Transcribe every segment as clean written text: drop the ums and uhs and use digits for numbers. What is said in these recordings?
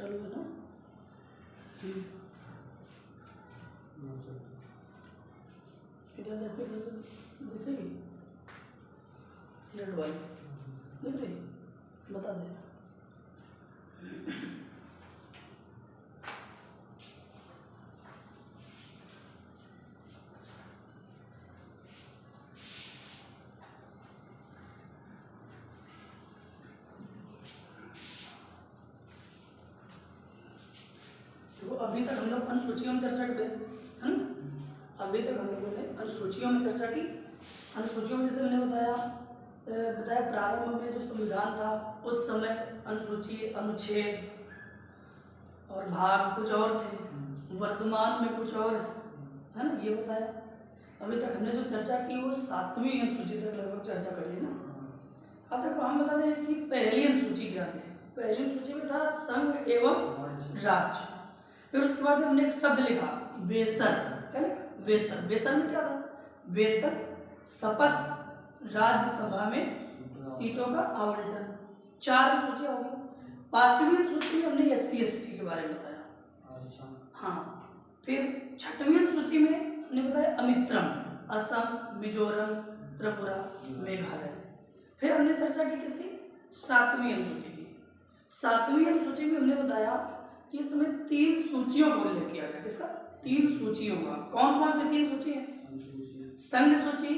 चालू है ना। इधर देखो, इधर से दिखेगी रेड वाली दिख रही, बता देना। तो अभी तक हम लोग अनुसूचियों में चर्चा कर है ना। अभी तक हम लोगों ने अनुसूचियों में चर्चा की। अनुसूचियों में जैसे मैंने बताया प्रारंभ में जो संविधान था उस समय अनुसूची, अनुच्छेद और भाग कुछ और थे, वर्तमान में कुछ और है ना, ये बताया। अभी तक हमने जो चर्चा की वो 7वीं अनुसूची तक लगभग चर्चा कर ली ना। अब तक हम बता दें कि पहली अनुसूची क्या थी। पहली अनुसूची में था संघ एवं राज्य। फिर उसके बाद हमने एक शब्द लिखा वेसर, क्या लिखा? वेसर। वेसर में क्या था? वेतन, शपथ, राज्यसभा में सीटों का आवंटन। 4 अनुसूचियां हो गई। 5वीं अनुसूची में हमने SC ST के बारे में बताया। हाँ, फिर 6वीं अनुसूची में हमने बताया अमित्रम, असम, मिजोरम, त्रिपुरा, मेघालय। फिर हमने चर्चा की किसकी? 7वीं अनुसूची की। 7वीं अनुसूची में हमने बताया कि इसमें 3 सूचियों को उल्लेख किया गया। किसका? 3 सूचियों का। कौन कौन से 3 सूची है? संघ सूची,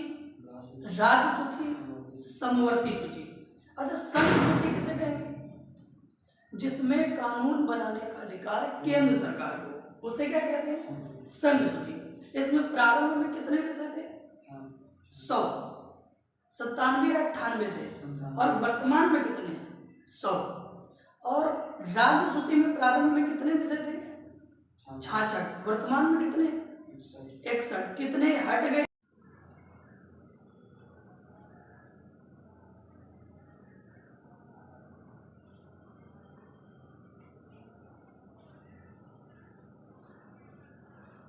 राज्य सूची, समवर्ती सूची। अच्छा, संघ सूची किसे कहेंगे? जिसमें कानून बनाने का अधिकार केंद्र सरकार को, उसे क्या कहते हैं? संघ सूची। इसमें प्रारंभ में कितने विषय थे? 100, 97 या 98 थे। और वर्तमान में कितने हैं? 100। और राज्य सूची में प्रारंभ में कितने विषय थे? 66। वर्तमान में कितने? 61। कितने हट गए?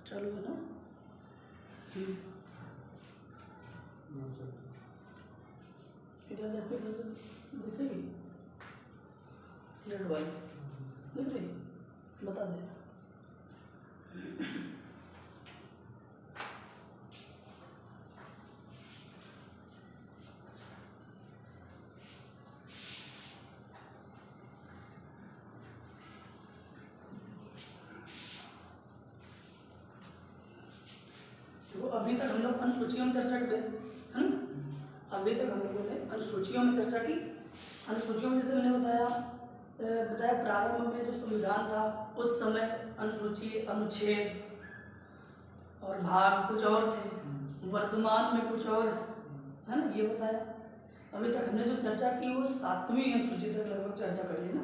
चालू है ना। इधर देखो, इधर से दिखेगी रेड वाली दिख रही, बता देना। तो अभी तक हम लोग अनुसूचियों में चर्चा कर है ना। अभी तक हम लोगों ने अनुसूचियों में चर्चा की। अनुसूचियों में जैसे मैंने बताया प्रारंभ में जो संविधान था उस समय अनुसूची, अनुच्छेद और भाग कुछ और थे, वर्तमान में कुछ और है ना, ये बताया। अभी तक हमने जो चर्चा की वो 7वीं अनुसूची तक लगभग चर्चा कर ली ना।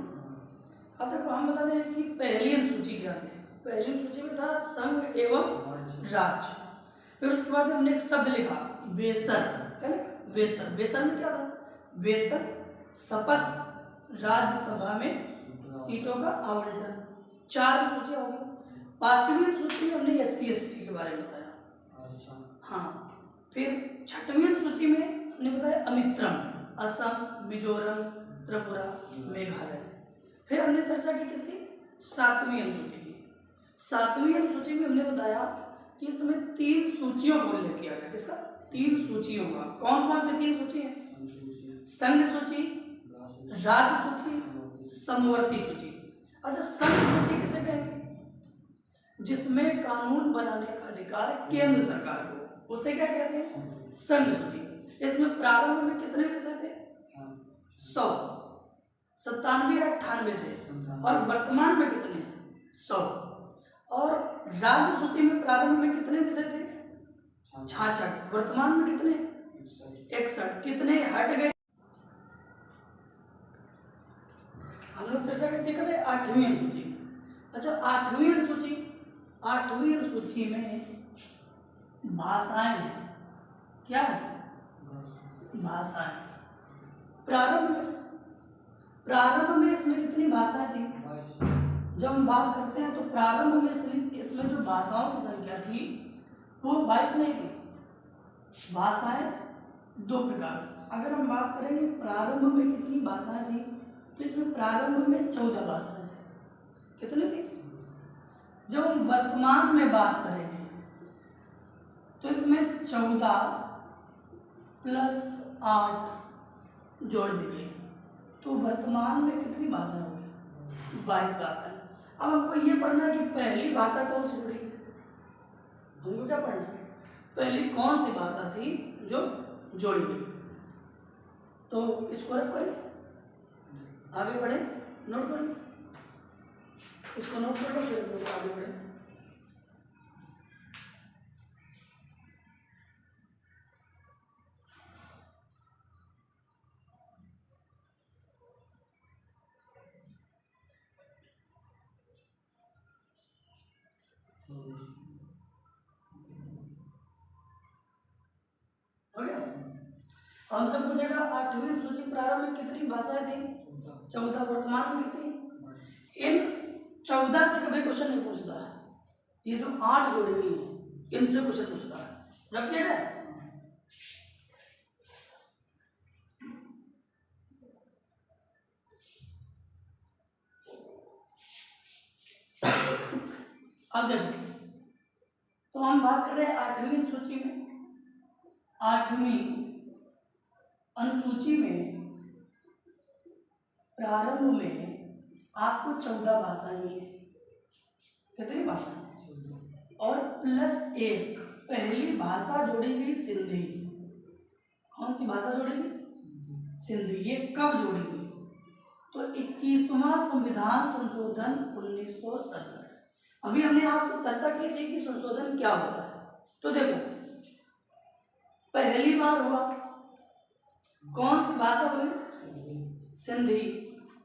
अब तक हम बता दें कि पहली अनुसूची क्या थी। पहली अनुसूची में था संघ एवं राज्य। फिर उसके बाद हमने एक शब्द लिखा वेसर, क्या लिखा? वेसर। वेसर में क्या था? वेतन, शपथ, राज्यसभा में सीटों का आवंटन। 4 अनुसूचियां हो गई। 5वीं अनुसूची में हमने SC ST के बारे में बताया। हाँ, फिर 6वीं अनुसूची में हमने बताया अमित्रम, असम, मिजोरम, त्रिपुरा, मेघालय। फिर हमने चर्चा की किसकी? 7वीं अनुसूची की। 7वीं अनुसूची में हमने बताया कि इसमें 3 सूचियों को उल्लेख किया गया। किसका? 3 सूचियों का। कौन कौन से 3 सूची है? संघ सूची, राज्य सूची, समवर्ती सूची। अच्छा, संघ सूची किसे कहेंगे? जिसमें कानून बनाने का अधिकार केंद्र सरकार को, उसे क्या कहते हैं? संघ सूची। इसमें प्रारंभ में कितने विषय थे? 100, 97 या 98 थे। और वर्तमान में कितने? 100। और राज्य सूची में प्रारंभ में कितने विषय थे? 66। वर्तमान में कितने? 61। कितने हट गए? हम लोग चर्चा किसकी कर रहे हैं? 8वीं अनुसूची। अच्छा, 8वीं अनुसूची, 8वीं अनुसूची में भाषाएं हैं। क्या है? भाषाएं। प्रारंभ में इसमें कितनी भाषाएं थी? जब हम बात करते हैं तो प्रारंभ में इसमें जो भाषाओं की संख्या थी वो 22 नहीं थी। भाषाएं 2 प्रकार से। अगर हम बात करेंगे प्रारंभ में कितनी भाषाएं थी तो इसमें प्रारंभ में 14 भाषाएं थी। कितनी थी? जब हम वर्तमान में बात करेंगे तो इसमें 14 प्लस 8 जोड़ देंगे तो वर्तमान में कितनी भाषा होगी? 22 भाषा। अब हमको ये पढ़ना है कि पहली भाषा कौन सी जुड़ी? हमको क्या पढ़ना है? पहली कौन सी भाषा थी जो जोड़ी गई? तो इसको रख करें, आगे बढ़े, नोट करें, इसको नोट कर लो, फिर आगे बढ़े। हो गया? हमसे पूछेगा 8वीं अनुसूची प्रारंभ में कितनी भाषाएं थी? 14। वर्तमान में कितनी? इन 14 से कभी क्वेश्चन नहीं पूछता है, ये जो 8 जोड़ी हुई है इनसे क्वेश्चन पूछता है। रखिएगा। अब देखो, तो हम बात कर रहे हैं 8वीं अनुसूची में। 8वीं अनुसूची में प्रारंभ में आपको 14 भाषाएं मिली। कितनी भाषाएं? और प्लस 1 पहली भाषा जोड़ी गई सिंधी। कौन सी भाषा जोड़ी गई? सिंधी। ये कब जोड़ी गई? तो 21वां संविधान संशोधन 1967। अभी हमने आपसे चर्चा की थी कि संशोधन क्या होता है। तो देखो, पहली बार हुआ कौन सी भाषा हुई? सिंधी।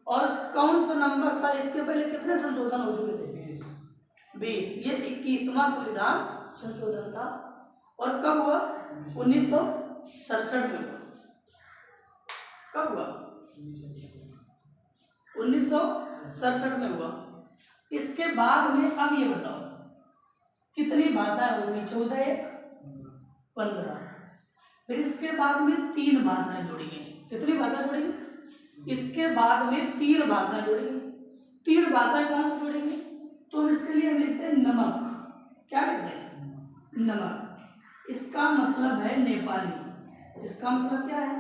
और कौन सा नंबर था? इसके पहले कितने संशोधन हो चुके थे? 20। ये 21वां संविधान संशोधन था। और कब हुआ? 1967 में हुआ। कब हुआ? 1967 में हुआ। इसके बाद में अब ये बताओ कितनी भाषाएं हो गई? 14 1 15। फिर इसके बाद में 3 भाषाएं जोड़ी गई। कितनी भाषाएं जोड़ी गई? इसके बाद में 3 भाषाएं जोड़ी गई। 3 भाषाएं कौन सी जोड़ी गई? तो इसके लिए हम लिखते हैं नमक। क्या लिखते हैं? नमक। इसका मतलब है नेपाली। इसका मतलब क्या है?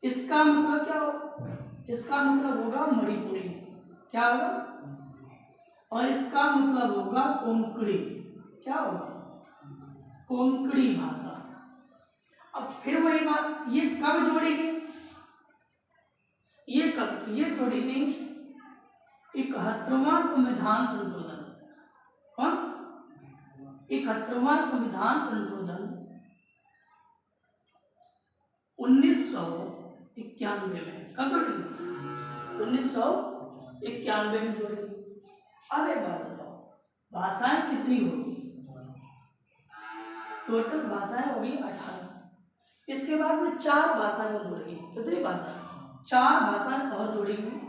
इसका मतलब क्या हो? इसका मतलब होगा मणिपुरी। क्या होगा? और इसका मतलब होगा कोंकणी। क्या होगा? कोंकणी भाषा। अब फिर वही बात, ये कब जोड़ी गई? ये कब? ये जोड़ी गई 71वां संविधान संशोधन। कौन सा? 71वां संविधान संशोधन 1991 में। कब जोड़ी गई? 1991 में जोड़ी गई। अब एक बात बताओ, भाषाएं कितनी होगी? टोटल भाषाएं होगी 18। इसके बाद में 4 भाषाएं और जोड़ी गई। कितनी भाषाएं? 4 भाषाएं और जोड़ी गई।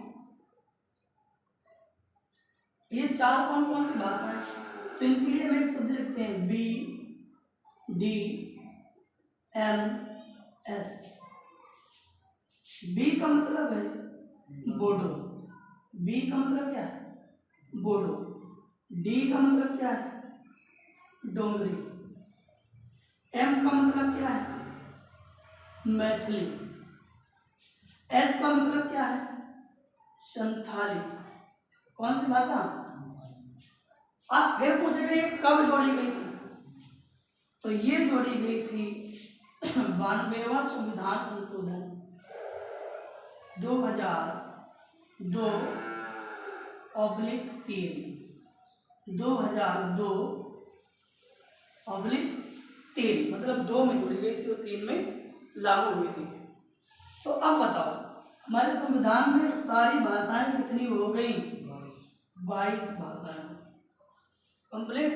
ये 4 कौन कौन सी भाषाएं? तो इनके लिए हम एक शब्द लिखते हैं BDMS। बी का मतलब है बोडो। बी का मतलब क्या है? बोडो। डी का मतलब क्या है? डोंगरी। एम का मतलब क्या है? मैथिली। एस का मतलब क्या है? संथाली। कौन सी भाषा? आप फिर पूछेंगे ये कब जोड़ी गई थी? तो ये जोड़ी गई थी 92वां संविधान संशोधन 2002/3। 2002/3 मतलब 2 में जुड़ी गई थी और 3 में लागू हुई थी। तो अब बताओ हमारे संविधान में सारी भाषाएं कितनी हो गई? 22 भाषाएं कंप्लीट।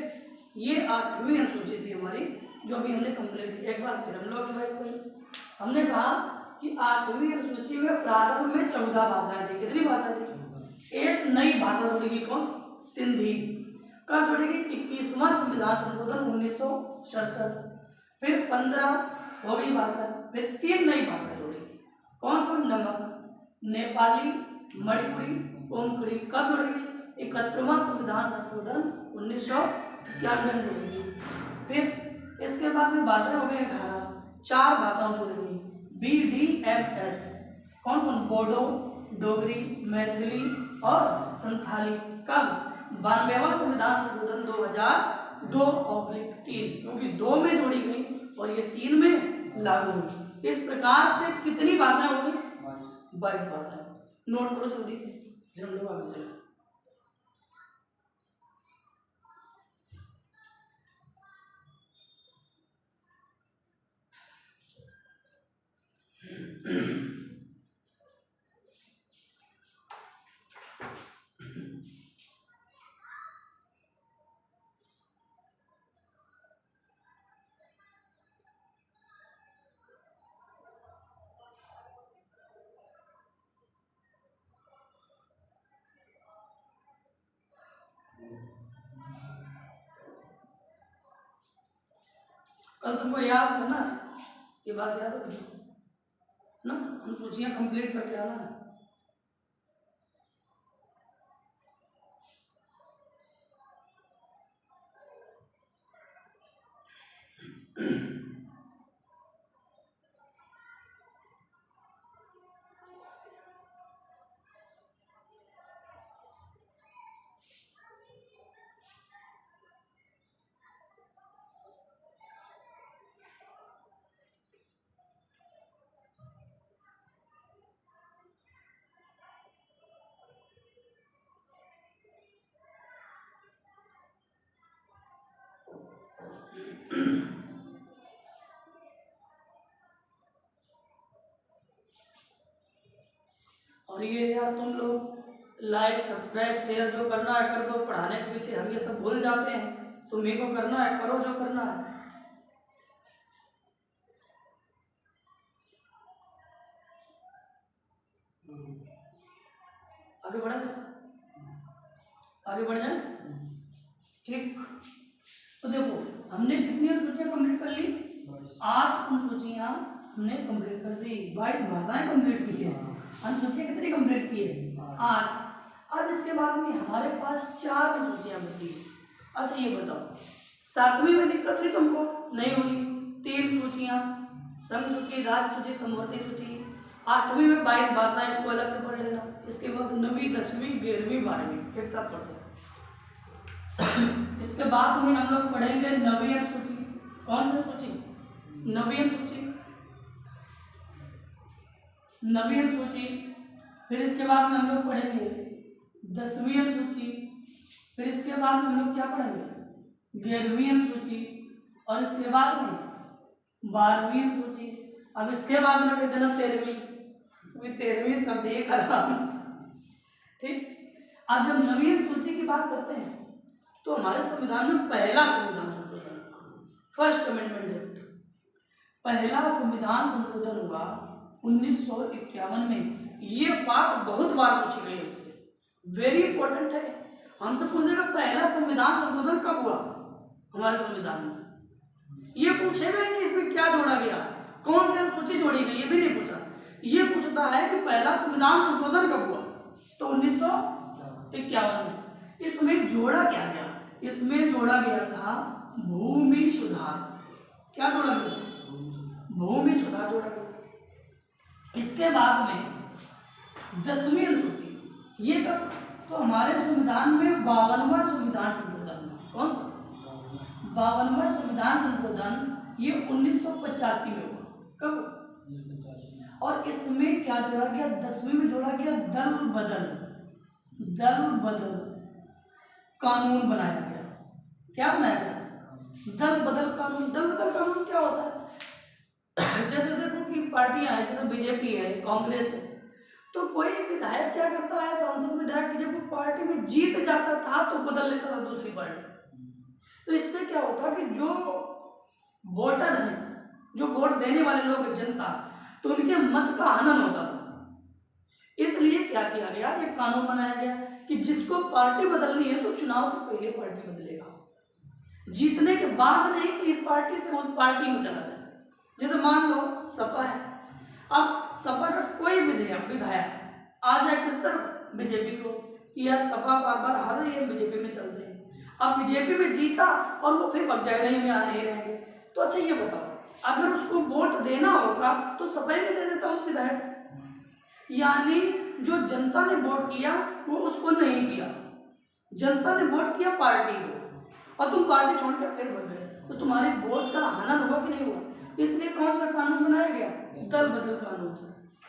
ये 8वीं अनुसूची थी हमारी जो अभी हमने कंप्लीट की। एक बार फिर हम लोग रिवाइज करें। हमने कहा कि 8वीं अनुसूची में प्रारंभ में 14 भाषाएं थी। कितनी भाषाएं थी? एक नई भाषा जोड़ेगी। कौन? सिंधी। कब जोड़ेगी? 21वां संविधान संशोधन 1967। फिर 15 हो गई भाषा। फिर 3 नई भाषा जोड़ेगी। कौन कौन? नमक, नेपाली, मणिपुरी कोंकणी कब जोड़ेगी? 71वां संविधान संशोधन 1991 में जोड़ेगी। फिर इसके बाद में भाषा हो गई 18, 4 भाषाओं जोड़ेगी BDMS। कौन कौन? बोडो, डोगरी, मैथिली और संथाली। कब? 92वां संविधान संशोधन 2002/3, क्योंकि 2 में जोड़ी गई और ये 3 में लागू हुई। इस प्रकार से कितनी भाषाएं होगी? 22 भाषाएं। नोट करो जल्दी से, फिर हम लोग आगे चलें। कल तुमको याद करना है, ये बात याद होगी ना, अनुसूचियां कंप्लीट करके आना है। और ये यार तुम लोग लाइक सब्सक्राइब शेयर जो करना है कर दो। पढ़ाने के पीछे हम ये सब भूल जाते हैं, तुम्हें को करना है, करो जो करना है। आगे बढ़ा जाए, आगे बढ़ जाए, ठीक। तो देखो हमने कितनी अनुसूचियां कंप्लीट कर ली? 8 अनुसूचियां हमने कंप्लीट कर दी। 22 भाषाएं कंप्लीट की है। अनुसूचियां कितनी कंप्लीट की है? 8। अब इसके बाद में हमारे पास 4 अनुसूचियां बची। अच्छा ये बताओ, 7वीं में दिक्कत हुई तुमको? नहीं हुई। 3 सूचियां, संघ सूची, राज्य सूची, समवर्ती सूची। 8वीं में 22 भाषाएं, इसको अलग से पढ़ लेना। इसके बाद 9वीं, 10वीं, 11वीं, 12वीं एक साथ पढ़ दो। इसके बाद में हम लोग पढ़ेंगे 9वीं अनुसूची। कौन सी सूची? 9वीं अनुसूची, 9वीं अनुसूची। फिर इसके बाद में हम लोग पढ़ेंगे 10वीं अनुसूची। फिर इसके बाद में हम लोग क्या पढ़ेंगे? 11वीं अनुसूची। और इसके बाद में 12वीं अनुसूची। अब इसके बाद में कहते ना 13वीं, 13वीं शब्द ये खराब, ठीक। अब जब 9वीं अनुसूची की बात करते हैं तो हमारे संविधान में पहला संविधान संशोधन, फर्स्ट अमेंडमेंट एक्ट, पहला संविधान संशोधन हुआ 1951 में। ये बात बहुत बार पूछी गई है, वेरी इंपॉर्टेंट है। हमसे पूछेगा पहला संविधान संशोधन कब हुआ हमारे संविधान में, ये पूछेगा कि इसमें क्या जोड़ा गया, कौन सी अनुसूची जोड़ी गई, ये भी नहीं पूछा। ये पूछता है कि पहला संविधान संशोधन कब हुआ, तो 1951 में। इसमें जोड़ा क्या गया? इसमें जोड़ा गया था भूमि सुधार। क्या जोड़ा गया? भूमि सुधार जोड़ा गया। इसके बाद में 10वीं अनुसूची, ये कब? तो हमारे संविधान में 52वां संविधान संशोधन। कौन सा? 52वां संविधान संशोधन, ये 1985 में हुआ। कब? और इसमें क्या जोड़ा गया? 10वीं में जोड़ा गया दल बदल कानून बनाया गया। क्या बनाया गया? दल बदल कानून। दल बदल कानून क्या होता है? जैसे देखो कि पार्टियां हैं, जैसे बीजेपी है, कांग्रेस है, तो कोई विधायक क्या करता है, सांसद विधायक, जब वो पार्टी में जीत जाता था तो बदल लेता था दूसरी पार्टी। तो इससे क्या होता कि जो वोटर हैं, जो वोट देने वाले लोग हैं, जनता, तो उनके मत का हनन होता था। इसलिए क्या किया गया, एक कानून बनाया गया कि जिसको पार्टी बदलनी है तो चुनाव के पहले पार्टी बदलेगा, जीतने के बाद नहीं कि इस पार्टी से उस पार्टी में चला जाए। जैसे मान लो सपा है, अब सपा का कोई विधायक आ जाए किस तरफ, बीजेपी को कि यार सपा बार बार हार रही है, बीजेपी में चलते हैं। अब बीजेपी में जीता और वो फिर भग जाए, नहीं में आ नहीं रहेंगे। तो अच्छा ये बताओ, अगर उसको वोट देना होता तो सपा ही में दे देता उस विधायक। यानी जो जनता ने वोट किया वो उसको नहीं किया, जनता ने वोट किया पार्टी को, और तुम पार्टी छोड़ कर फिर भग गए, तो तुम्हारे वोट का हनन हुआ कि नहीं हुआ? इसलिए कौन सा कानून बनाया गया? दल बदल कानून,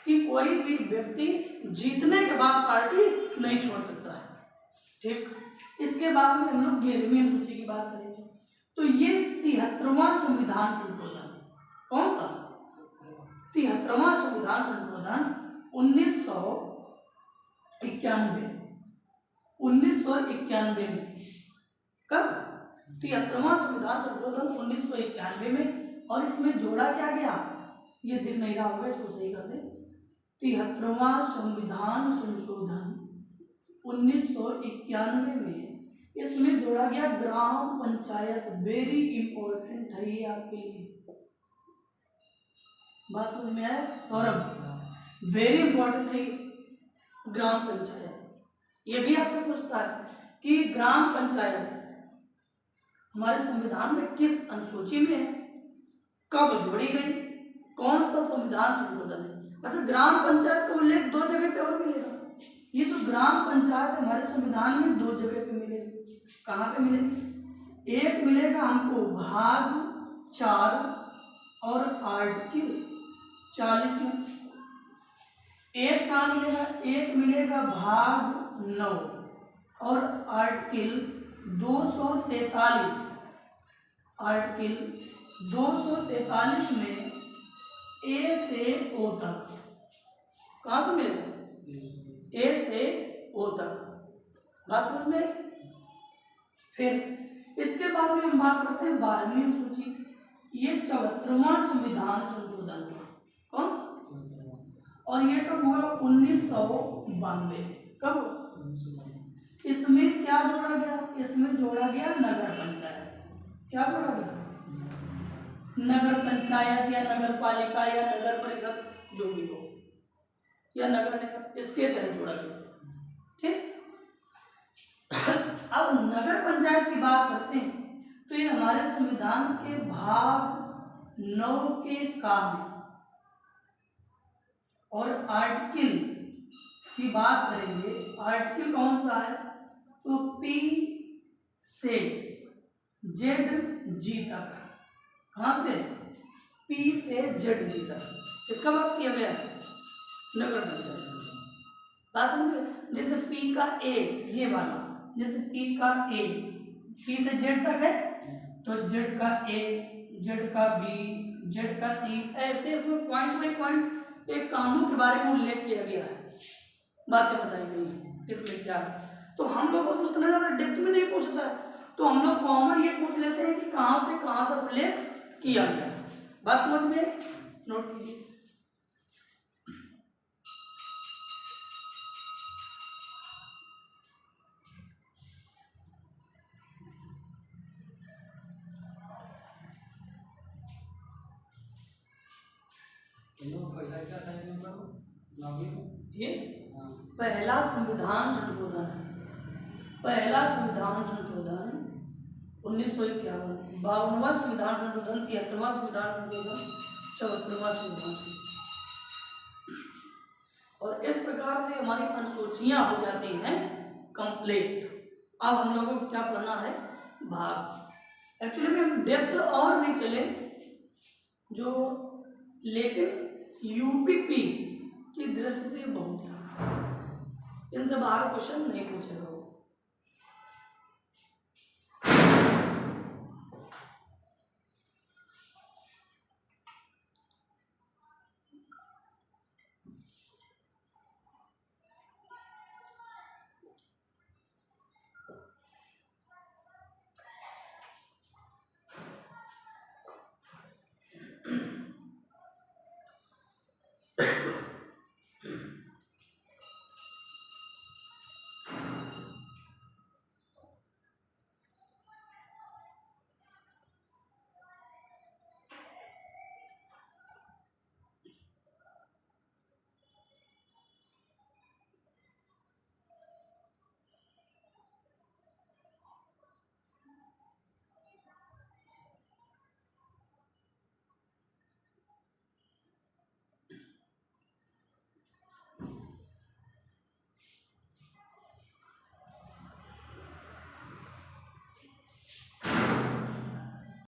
कि कोई भी व्यक्ति जीतने के बाद पार्टी नहीं छोड़ सकता है। ठीक, इसके बाद में हम लोग 11वीं अनुसूची की बात करेंगे। तो ये 73वां संविधान संशोधन, कौन सा? 73वां संविधान संशोधन 1991 में। कब? 73वां संविधान संशोधन 1991 में। और इसमें जोड़ा क्या गया? ये दिख नहीं रहा होगा, इसको सही कर दे। 73वां संविधान संशोधन 1991 में इसमें जोड़ा गया ग्राम पंचायत। वेरी इंपॉर्टेंट है ये आपके लिए, बात समझ में आया सौरभ? वेरी इंपॉर्टेंट है ग्राम पंचायत। ये भी आपसे पूछता है कि ग्राम पंचायत हमारे संविधान में किस अनुसूची में है, कब जोड़ी गई, कौन सा संविधान संशोधन है? अच्छा, ग्राम पंचायत का उल्लेख 2 जगह पे और मिलेगा। ये तो ग्राम पंचायत हमारे संविधान में 2 जगह पे मिलेगी। कहाँ पे मिलेगी? एक मिलेगा हमको भाग 4 और आर्टिकल 40 में। एक कहाँ मिलेगा? एक मिलेगा भाग 9 और आर्टिकल 243। आर्टिकल 243 में ए से ओ तक। कहाँ से मिलेगा? ए से ओ तक। बात समझ में? फिर इसके बाद में हम बात करते हैं 12वीं अनुसूची। ये 74वां संविधान संशोधन हुआ। कौन सा? और ये कब हुआ? 1992। कब? इसमें क्या जोड़ा गया? इसमें जोड़ा गया नगर पंचायत। क्या जोड़ा गया? नगर पंचायत या नगर पालिका या नगर परिषद, जो भी हो, या नगर निगम, इसके तहत जोड़ा गया। ठीक, अब नगर पंचायत की बात करते हैं तो ये हमारे संविधान के भाग 9 के काम और आर्टिकल की बात करेंगे। आर्टिकल कौन सा है? तो पी से जेड जी तक। कहां से? पी से जेड जी तक इसका बात किया गया नगर पंचायत। बात समझे? जैसे पी का ए, ये वाला, जैसे पी का ए पी से जेड तक है, तो जेड का ए, जेड का बी, जेड का सी, ऐसे इसमें पॉइंट बाई पॉइंट एक कानून के बारे में उल्लेख किया गया है, बातें बताई गई हैं इसमें क्या है। तो हम लोगों से उतना ज्यादा डेप्थ में नहीं पूछता है, तो हम लोग कॉमन ये पूछ लेते हैं कि कहां से कहां तक उल्लेख किया गया। बात समझ में? नोट कीजिए। ये पहला संविधान संशोधन है। पहला संविधान संशोधन 1951, 52वां संविधान संशोधन, 73वां संविधान संशोधन, 74वां संविधान संशोधन। और इस प्रकार से हमारी अनुसूचियां हो जाती हैं कंप्लीट। अब हम लोगों को क्या पढ़ना है? भाग। एक्चुअली में हम डेप्थ और भी चले जो, लेकिन यूपीपी की दृष्टि से बहुत है, इनसे बाहर क्वेश्चन नहीं पूछेगा।